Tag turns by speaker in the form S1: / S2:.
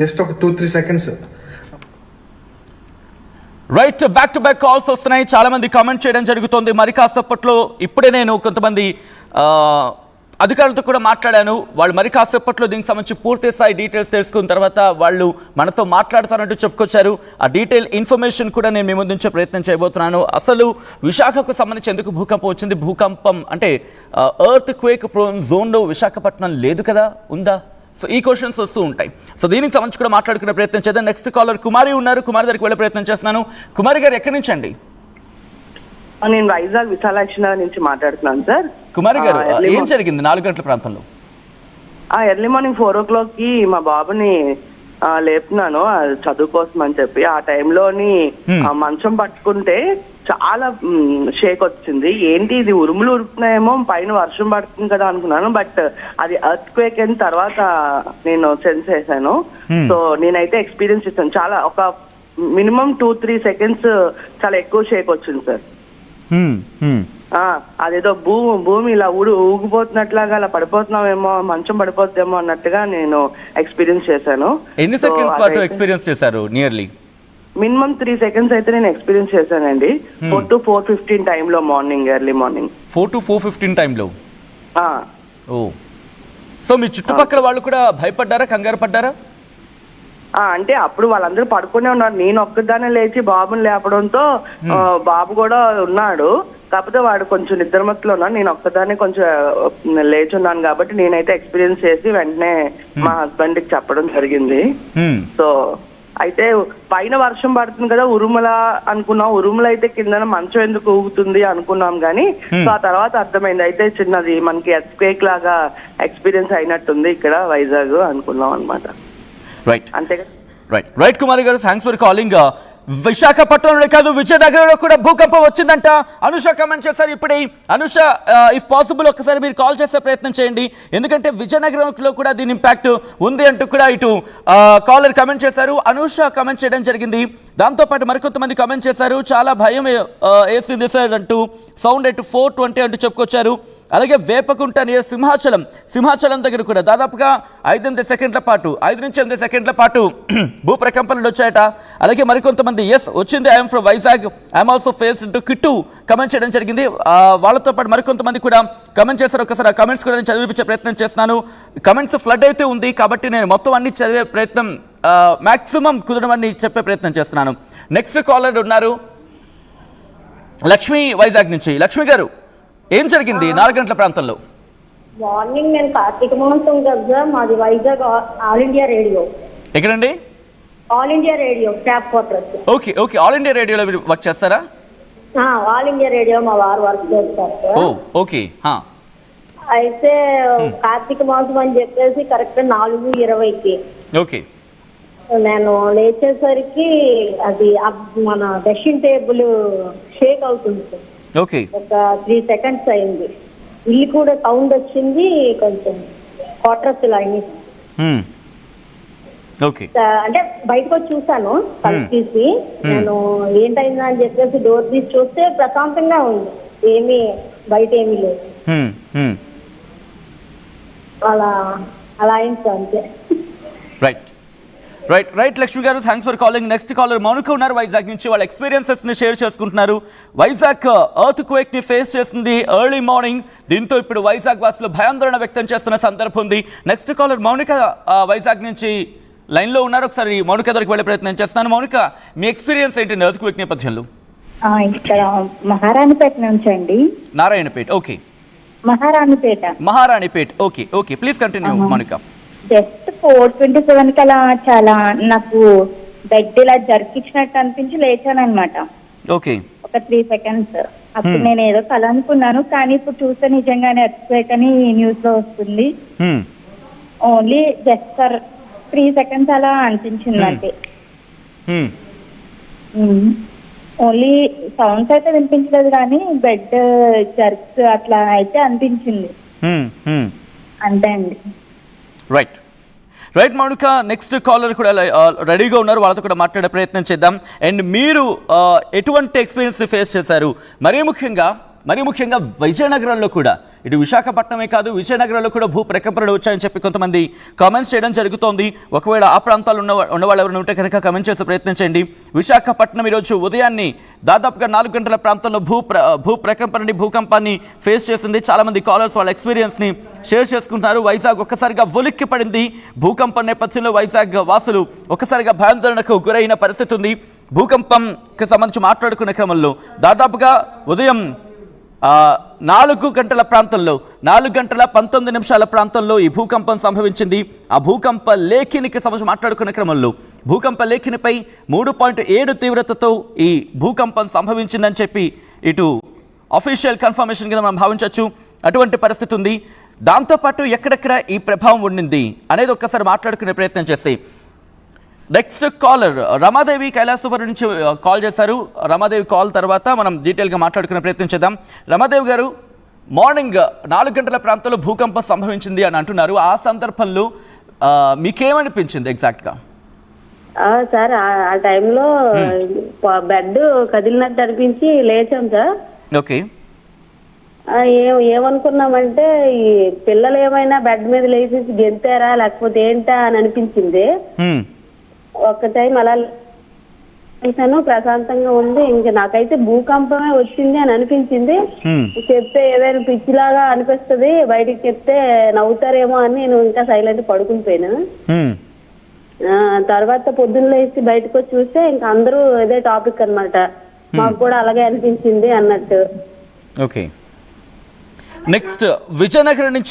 S1: Just ఒక 2-3 seconds.
S2: Right, back to back calls వస్తున్నాయి. చాలా మంది కామెంట్ చేయడం జరుగుతుంది. మరి కాసేపట్లో ఇప్పుడే నేను కొంతమంది అధికారులతో కూడా మాట్లాడాను. వాళ్ళు మరి కాసేపట్లో దీనికి సంబంధించి పూర్తి స్థాయి డీటెయిల్స్ తెలుసుకున్న తర్వాత వాళ్ళు మనతో మాట్లాడతానంటూ చెప్పుకొచ్చారు. ఆ డీటెయిల్ ఇన్ఫర్మేషన్ కూడా నేను మీ ముందుంచే ప్రయత్నం చేయబోతున్నాను. అసలు విశాఖకు సంబంధించి ఎందుకు భూకంపం వచ్చింది? భూకంపం అంటే ఎర్త్ క్వేక్ ప్రోన్ జోన్లో విశాఖపట్నం లేదు కదా, ఉందా? సో ఈ క్వశ్చన్స్ వస్తూ ఉంటాయి. సో దీనికి సంబంధించి కూడా మాట్లాడుకునే ప్రయత్నం చేద్దాం. నెక్స్ట్ కాలర్ కుమారి ఉన్నారు. కుమారి దగ్గరికి వెళ్ళే ప్రయత్నం చేస్తున్నాను. కుమారి గారు ఎక్కడి నుంచి అండి?
S3: నేను వైజాగ్ విశాలాక్షి నగర్ నుంచి మాట్లాడుతున్నాను సార్.
S2: కుమారి గారు, ఏం జరిగింది 4 గంటల ప్రాంతంలో?
S3: ఎర్లీ మార్నింగ్ 4 o'clock మా బాబుని లేపుతున్నాను చదువు కోసం అని చెప్పి. ఆ టైంలోని మంచం పట్టుకుంటే చాలా షేక్ వచ్చింది. ఏంటి ఇది, ఉరుములు ఉరుకుతున్నాయేమో, పైన వర్షం పడుతుంది కదా అనుకున్నాను. బట్ అది ఎర్త్ క్వేక్ అయిన తర్వాత నేను సెన్స్ చేశాను. సో నేనైతే ఎక్స్పీరియన్స్ చేశాను. చాలా ఒక మినిమం 2-3 seconds చాలా ఎక్కువ షేక్ వచ్చింది సార్. అదేదో భూమి ఇలా ఊగిపోతున్నట్లాగా అలా పడిపోతున్నామేమో, మంచం పడిపోతుందేమో అన్నట్టుగా నేను ఎక్స్పీరియన్స్ చేశాను.
S2: ఎన్ని సెకండ్స్ పాటు ఎక్స్పీరియన్స్ చేశారు? నియర్లీ
S3: మినిమం 3 seconds అయితే నేను ఎక్స్పీరియన్స్ చేశానండి. 4 to 4:15 టైంలో, మార్నింగ్, ఎర్లీ మార్నింగ్
S2: 4 to 4:15 టైంలో. ఓ, సో మీ చుట్టుపక్కల వాళ్ళు కూడా భయపడ్డారా, కంగారు పడ్డారా?
S3: అంటే అప్పుడు వాళ్ళందరూ పడుకునే ఉన్నారు. నేను ఒక్కదానే లేచి బాబుని లేపడంతో బాబు కూడా ఉన్నాడు. కాకపోతే వాడు కొంచెం నిద్రమత్తులో ఉన్నాడు. నేను ఒక్కదాన్ని కొంచెం లేచి ఉన్నాను కాబట్టి నేనైతే ఎక్స్పీరియన్స్ చేసి వెంటనే మా హస్బెండ్ కి చెప్పడం జరిగింది. సో అయితే పైన వర్షం పడుతుంది కదా, ఉరుముల అనుకున్నాం. ఉరుములు అయితే కింద మంచం ఎందుకు ఊగుతుంది అనుకున్నాం కానీ సో ఆ తర్వాత అర్థమైంది అయితే చిన్నది మనకి ఎర్త్క్వేక్ లాగా ఎక్స్పీరియన్స్ అయినట్టుంది ఇక్కడ వైజాగ్ అనుకున్నాం అనమాట.
S2: రైట్,
S3: అంతే.
S2: రైట్ కుమారి గారు, థ్యాంక్స్ ఫర్ కాలింగ్. విశాఖపట్నంలో కాదు, విజయనగరంలో కూడా భూకంపం వచ్చిందంట. అనుష కమెంట్ చేశారు ఇప్పుడే. అనుష, ఇఫ్ పాసిబుల్ ఒక్కసారి మీరు కాల్ చేసే ప్రయత్నం చేయండి, ఎందుకంటే విజయనగరంలో కూడా దీని ఇంపాక్ట్ ఉంది అంటూ కూడా ఇటు కాలర్ కమెంట్ చేశారు. అనుష కమెంట్ చేయడం జరిగింది. దాంతోపాటు మరికొంతమంది కమెంట్ చేశారు. చాలా భయం వేసింది సార్ అంటూ, సౌండ్ ఎటు 420 అంటూ చెప్పుకొచ్చారు. అలాగే వేపకుంట నియర్ సింహాచలం దగ్గర కూడా దాదాపుగా 5-8 సెకండ్ల పాటు 5 నుంచి 8 సెకండ్ల పాటు భూప్రకంపనలు వచ్చాయట. అలాగే మరికొంతమంది ఎస్ వచ్చింది, I'm from Vizag, I'm also face to కిట్టు కమెంట్ చేయడం జరిగింది. వాళ్ళతో పాటు మరికొంతమంది కూడా కమెంట్ చేశారు. ఒకసారి ఆ కమెంట్స్ కూడా నేను చదివించే ప్రయత్నం చేస్తున్నాను. కమెంట్స్ ఫ్లడ్ అయితే ఉంది కాబట్టి నేను మొత్తం అన్ని చదివే ప్రయత్నం, మ్యాక్సిమం కుదరమని చెప్పే ప్రయత్నం చేస్తున్నాను. నెక్స్ట్ కాలర్ ఉన్నారు, లక్ష్మి వైజాగ్ నుంచి. లక్ష్మి గారు, ఏం జరిగింది 4 గంటల ప్రాంతంలో?
S4: మార్నింగ్ నేను కార్తీక మాసం కదా, మాది వైజాగ్ ఆల్ ఇండియా రేడియో.
S2: ఎక్కడండి?
S4: All India radio staff quarters.
S2: Okay, all India రేడియోలో మీరు వర్క్ చేస్తారా?
S4: ఆల్ ఇండియా రేడియో మా వారు వర్క్ చేస్తారు.
S2: ఓ, ఓకే.
S4: అయితే కార్తీక మాసం అని చెప్పేసి కరెక్ట్ 4:20కి
S2: ఓకే
S4: నేను లేచేసరికి అది మన డ్రెస్సింగ్ టేబుల్ షేక్ అవుతుంది సార్.
S2: ఓకే,
S4: ఒక 3 seconds అయింది. ఇల్లు కూడా సౌండ్ వచ్చింది, కొంచెం క్వార్టర్స్ లైన్.
S2: ఓకే,
S4: అంటే బయటకు వచ్చి చూసాను, తలుపు తీసి. నేను ఏంటైందా అని చెప్పేసి డోర్ తీసి చూస్తే ప్రశాంతంగా ఉంది, ఏమీ బయట ఏమీ లేదు. అలా అయింది సార్, అంతే.
S2: Right Lakshmi garu, thanks for calling. Next caller Mounika ఉన్నారు వైజాగ్ నుంచి. వాళ్ళ ఎక్స్పీరియన్సెస్ ని షేర్ చేసుకుంటున్నారు. వైజాగ్ ఎర్త్ క్వేక్ ని ఫేస్ చేసింది ఎర్లీ మార్నింగ్. దీంతో ఇప్పుడు వైజాగ్ వాసులు భయాందోళన వ్యక్తం చేస్తున్న సందర్భం ఉంది. నెక్స్ట్ కాలర్ మౌనిక వైజాగ్ నుంచి లైన్ లో ఉన్నారు. ఒకసారి మౌనిక దగ్గరికి వెళ్ళే ప్రయత్నం చేస్తాను. మౌనిక, మీ ఎక్స్పీరియన్స్ ఏంటి ఎర్త్ క్వేక్ నేపథ్యంలో?
S5: ఇక్కడ మహారాణిపేట నుంచి అండి.
S2: Narayanapeta. Okay,
S5: Maharanipeta.
S2: Okay, please continue Mounika.
S5: Just 4:27కి అలా చాలా నాకు బెడ్ ఇలా జరికిచ్చినట్టు అనిపించి లేచాను అనమాట.
S2: ఓకే,
S5: ఒక 3 seconds. అప్పుడు నేను ఏదో కల అనుకున్నాను, కానీ ఇప్పుడు చూస్తే నిజంగానే ఎర్త్క్వేక్ అని న్యూస్ లో వస్తుంది. ఓన్లీ జస్ట్ ఫర్ 3 seconds అలా అనిపించింది అంటే. ఓన్లీ సౌండ్స్ అయితే వినిపించలేదు, కానీ బెడ్ జర్క్స్ అట్లా అయితే అనిపించింది, అంతే అండి.
S2: రైట్ మౌనిక, నెక్స్ట్ కాలర్ కూడా రెడీగా ఉన్నారు, వాళ్ళతో కూడా మాట్లాడే ప్రయత్నం చేద్దాం. అండ్ మీరు ఎటువంటి ఎక్స్పీరియన్స్ ఫేస్ చేశారు? మరీ ముఖ్యంగా విజయనగరంలో కూడా ఇటు విశాఖపట్నమే కాదు విజయనగరంలో కూడా భూ ప్రకంపనలు వచ్చాయని చెప్పి కొంతమంది కామెంట్స్ చేయడం జరుగుతోంది. ఒకవేళ ఆ ప్రాంతాలు ఉన్నవాళ్ళు ఎవరైనా ఉంటే కనుక కామెంట్ చేసే ప్రయత్నం చేయండి. విశాఖపట్నం ఈరోజు ఉదయాన్నే దాదాపుగా 4 గంటల ప్రాంతంలో భూకంపాన్ని ఫేస్ చేసింది. చాలామంది కాలర్స్ వాళ్ళ ఎక్స్పీరియన్స్ని షేర్ చేసుకుంటున్నారు. వైజాగ్ ఒక్కసారిగా ఉలిక్కి పడింది. భూకంపం నేపథ్యంలో వైజాగ్ వాసులు ఒక్కసారిగా భయాందోళనకు గురైన పరిస్థితి ఉంది. భూకంపంకి సంబంధించి మాట్లాడుకునే క్రమంలో దాదాపుగా ఉదయం 4 గంటల ప్రాంతంలో 4 గంటల 19 నిమిషాల ప్రాంతంలో ఈ భూకంపం సంభవించింది. ఆ భూకంప లేఖినికి సంబంధించి మాట్లాడుకునే క్రమంలో భూకంప లేఖినిపై 3.7 తీవ్రతతో ఈ భూకంపం సంభవించిందని చెప్పి ఇటు అఫీషియల్ కన్ఫర్మేషన్ కింద మనం భావించవచ్చు. అటువంటి పరిస్థితి ఉంది. దాంతోపాటు ఎక్కడెక్కడ ఈ ప్రభావం ఉండింది అనేది ఒక్కసారి మాట్లాడుకునే ప్రయత్నం చేస్తే నెక్స్ట్ కాలర్ రమాదేవి కైలాసపురం నుంచి కాల్ చేశారు. రమాదేవి కాల్ తర్వాత మనం డీటెయిల్గా మాట్లాడుకునే ప్రయత్నం చేద్దాం. రమాదేవి గారు, మార్నింగ్ 4 గంటల ప్రాంతంలో భూకంపం సంభవించింది అని అంటున్నారు. ఆ సందర్భంలో మీకేమనిపించింది ఎగ్జాక్ట్గా?
S4: సార్ ఆ టైంలో బెడ్ కదిలినట్టు అనిపించి లేచాం సార్.
S2: ఓకే.
S4: ఏమనుకున్నామంటే ఈ పిల్లలు ఏమైనా బెడ్ మీద లేచి గెంతారా లేకపోతే ఏంటా అని అనిపించింది. ఒక్క టైం అలా లేచాను, ప్రశాంతంగా ఉంది. ఇంకా నాకైతే భూకంపమే వచ్చింది అని అనిపించింది. చెప్తే ఏదైనా పిచ్చిలాగా అనిపిస్తుంది, బయటికి చెప్తే నవ్వుతారేమో అని నేను ఇంకా సైలెంట్ పడుకుని పోయినా. తర్వాత పొద్దున్న లేచి బయటకు వచ్చి చూస్తే ఇంకా అందరూ ఇదే టాపిక్ అన్నమాట. మాకు కూడా అలాగే అనిపించింది అన్నట్టు.
S2: ఓకే. నెక్స్ట్ విజయనగరం నుంచి